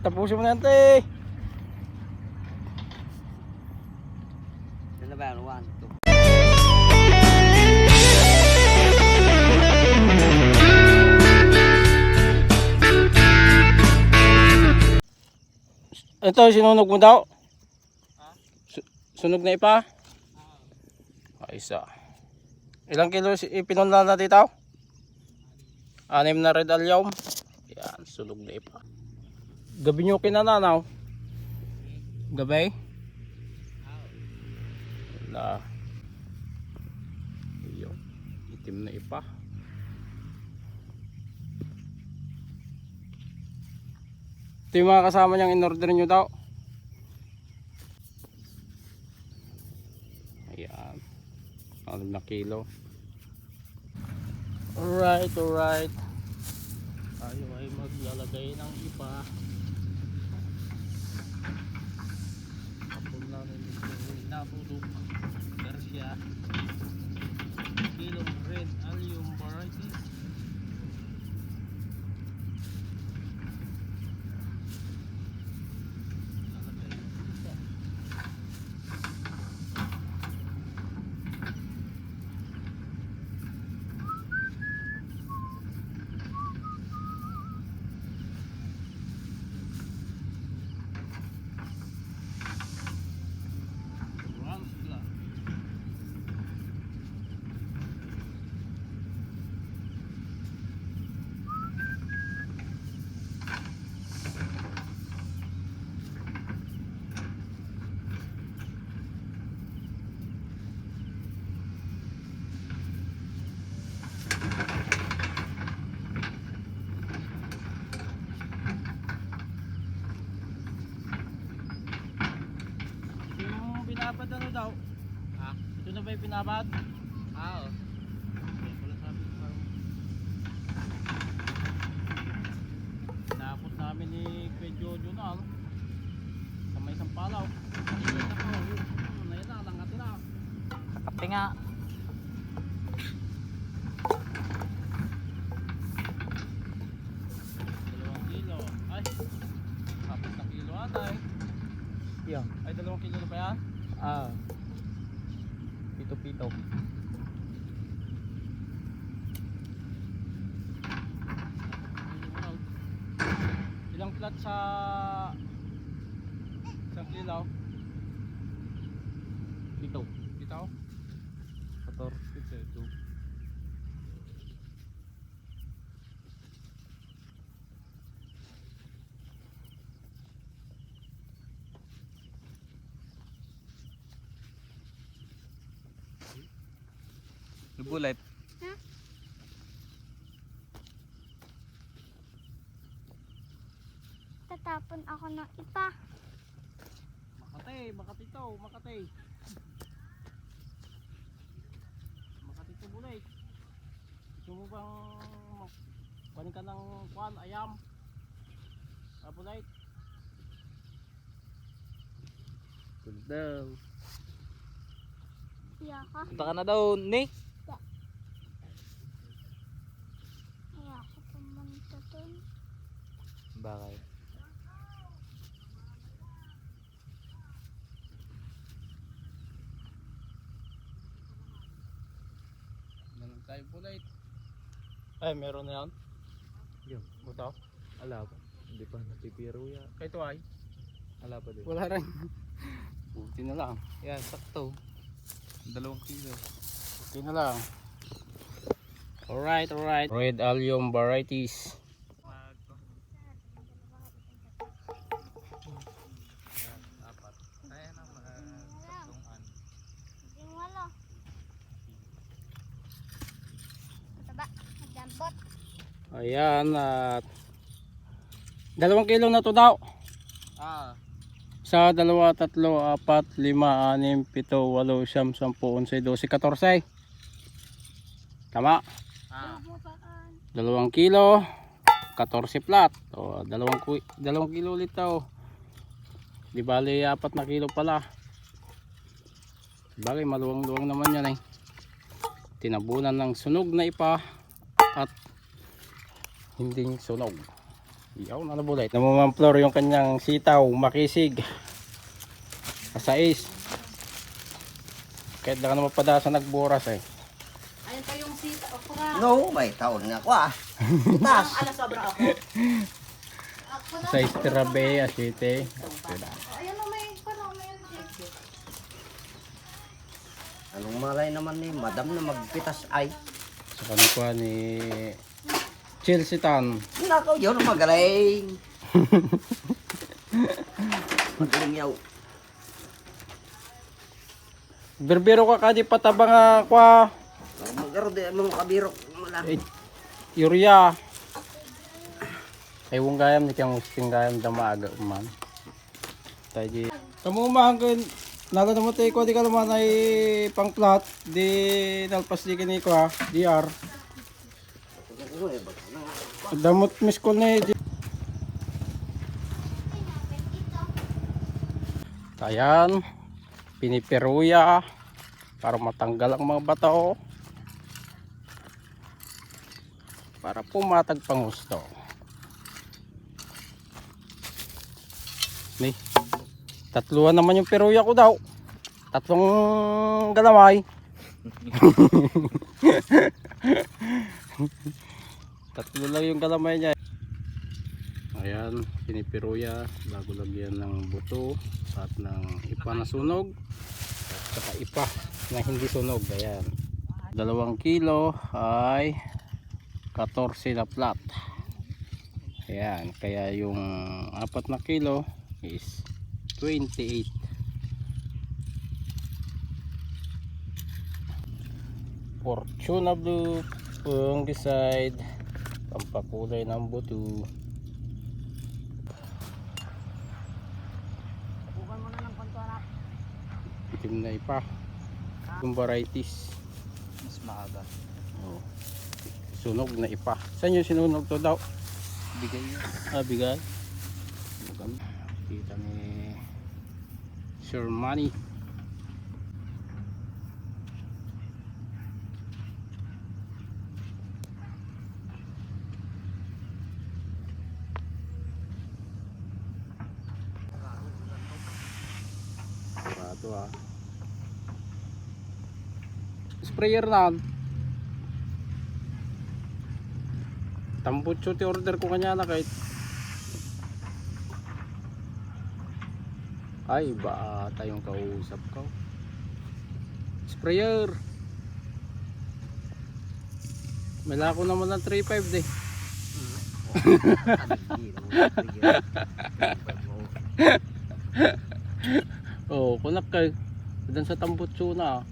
Tapusin mo na yan, te. Yan na ba yan? 1, 2. Ito, sinunog mo daw? Sunog na ipa? Isa. Ilang kilo ipinunla na dito? 6 na red alyom. Yan, sunog na ipa. Gabi nyo kinananaw? Gabi? Wala. Iyo, itim na ipa. Ito yung mga kasama niyang in-order nyo daw. Ayan. 6 na kilo. Alright, alright. Tayo ay maglalagay ng iba. Kapag namin ito natulog. Garcia. Kilong red allium varieties. Pinabad ano daw? Ha? Ito na ba yung pinabad? Oo. Wala sabi ko parang napot namin ni Kuya Jojo na ano? Sa may Sampalaw. Na yun na, langati na. Kakape nga. Kilo. Ay, 4 kilo ata eh. Yeah. Ay, 2 kilo na ba yan? Pito-pito. Ilang plat sa kilaw? Pito. Bitaw? 14. Ito. Bulat. Tatapon ako ng ipa. Makati to, Makati. Makati to bulay. Gusto mo bang kuhanin ka ng ayam? Bulay. Tulog daw. Iya ka. Punta ka na daw, ni. Iya ako pumunta dun. Bakit? Meron tayo bulay. Ay, meron na yan? Yung. Butaw? Ala pa. Hindi pa natipiro ya. Kaya ito ay? Ala pa din. Wala rin. Buti na lang. Yan, sakto. 2 kilo. Okay na lang. Alright, alright. Red allium varieties. Apat. Ayan ang mga satungan. Yung walo. Mataba. Magdambot. Ayan at 2 kilo na to daw. Sa 2, 3, 4, 5, 6, 7, 8, 9, 10, 11, 12, 14. Tama. 2 kilo, 14 plat. O, 2 kilo ulit to. Di bali 4 na kilo pala. Bagay maluwang-luwang naman yan eh. Tinabunan ng sunog na ipa at hindi sunog. Iyaw na nabulay. Namamamplor yung kanyang sitaw, makisig. Kasais. Kahit na ka naman padasa nagburas eh. Ayun pa yung sita. Okra. No, may taon nga ako ah. Itas. Ala, sobra ako. Sa istirabe, asite. Ayun na may parang may Anong malay naman ni madam na magpitas ay. Sa kanikuha ni Chelsea Tan. Nakaw yun, magaling. Magaling yaw. Berbero ka kadi patabang kwa Magaro di mga kabirok. eh, Yuria. Ay wong gayam ni kang usting gayam damaga man. Taji. Kamu mahangin naga naman tayo ko di ka naman ay pangplat di nalpas di kini ko ha DR. Damot miss ko na eh. Ayan, piniperuya para matanggal ang mga bato para pumatag pang gusto. Ni, tatluan naman yung peruya ko daw. Tatlong galamay. Tatlo lang yung galamay niya. Ayan, pinipiruya bago lagyan ng buto at ng ipa na sunog at saka ipa na hindi sunog. Ayan, 2 kilo ay 14 na plat. Ayan, kaya yung 4 na kilo is 28. Fortuna Blue fungicide, pampakulay ng buto. Itim na ipa. Yung varieties. Mas maaga. Oh. Sunog na ipa. Saan yung sinunog to daw? Bigay yun. Bigay. Kita ni Sir Money. Ito sprayer na tambutso ti order ko kanya na kahit ay ba tayong kausap ko sprayer mala ko naman ng 3.5 de oh kunak kay dan sa tambutso na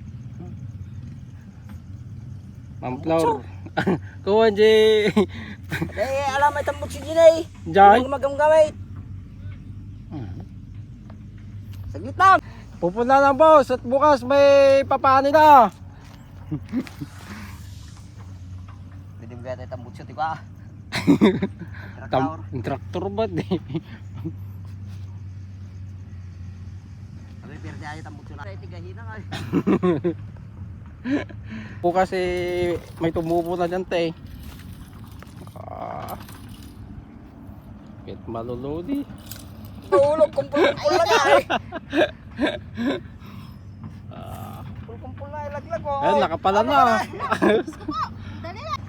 Mamplaur. Kuwan di. Eh, alam may tambot si Ginay. Jay. Gumagamit. Saglit lang. Pupunta lang boss at bukas may papani na. Pwede mo kaya tayo tambot siya, tika. Traktor ba di? Sabi, pwede tayo tambot siya na. Tigahin na nga. Po kasi may tumubo na dyan te. Kahit malulodi. Tulog, kumpul-kumpul na nga eh. Kumpul-kumpul na, ilaglag ko. Ayun, nakapala na. Dali lang.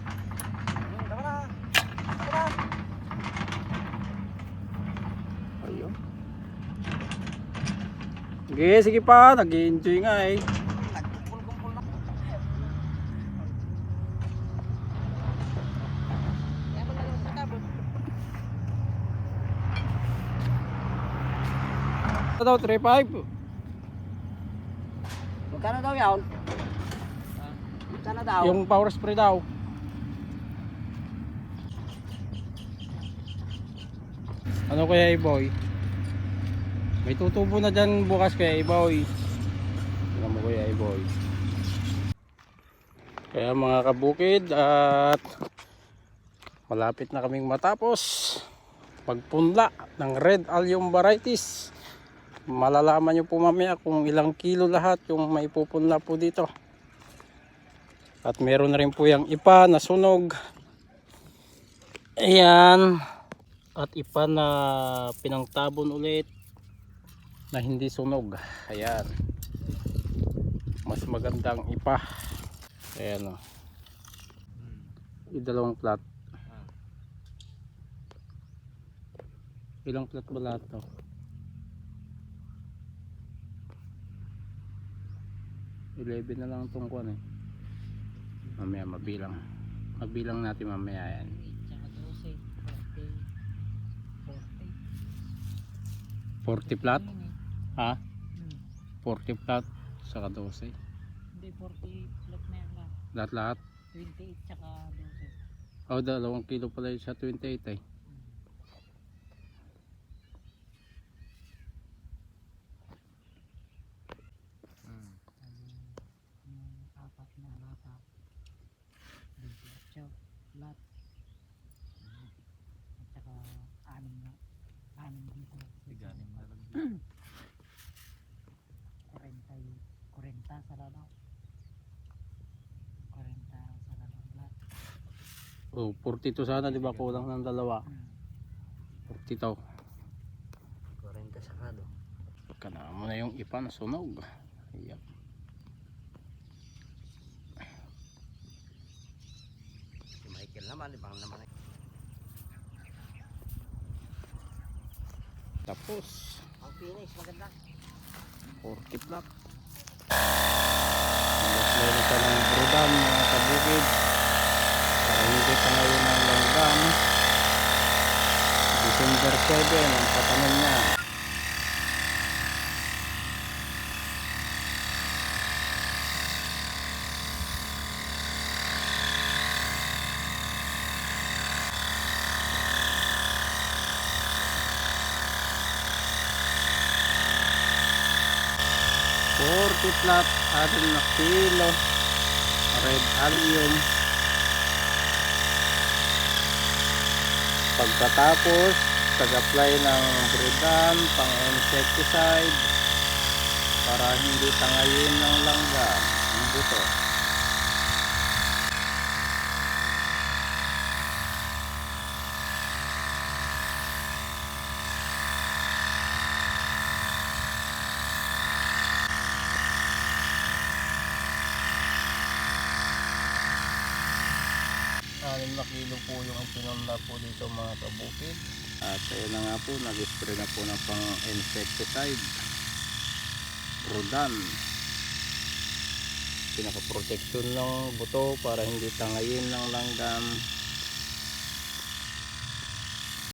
Tama na. Ayun. Sige, sige pa. Nag-i-enjoy nga eh. Kumpul-kumpul na. Ito daw, 3.5. Magkano daw yan? Magkano daw? Yung power spray daw. Ano kaya boy? May tutubo na dyan bukas kaya boy. Ano mo kaya boy? Kaya mga kabukid at malapit na kaming matapos pagpunla ng red allium varieties. Malalaman nyo po mamaya kung ilang kilo lahat yung may pupunla po dito. At meron na rin po yung ipa na sunog. Ayan. At ipa na pinangtabon ulit na hindi sunog. Ayan. Mas magandang ipa. Ayan o. Dalawang plat. Ilang plat ba lahat to? Eleven na lang itong kuwan eh. Mamaya mabilang natin mamaya yan. 40 plat? Ha? 40 plat saka 12. Hindi, 40 plat na yan lang. Lahat 28 tsaka 12. oh, 2 kilo pala yun sa 28 eh. Apat na lata. 28 plat. At saka 6 na. 6 dito. Biganin na lang. 40 sa lalaw. 40 sa lalaw plat. Oh, 42 sana, di ba? Kulang ng dalawa. 42. 40 sakado. Kana mo na yung ipa na sunog. Ayan. Si Michael naman, ibang naman. Tapos Ang finish, maganda. 40 plat. Meron ka ng brudan mga kabukid para hindi pa ngayon ng langgam. December 7 ang patanon niya. Plat, 6 na kilo red allium. Pagkatapos tag-apply ng brudan pang insecticide para hindi tangayin ng langgam ang buto. Anim na kilo po yung pinunla po dito mga kabukid. At ayun na nga po, nag-spray na po ng pang insecticide brudan. Pinaka-protection ng buto para hindi tangayin ng langgam.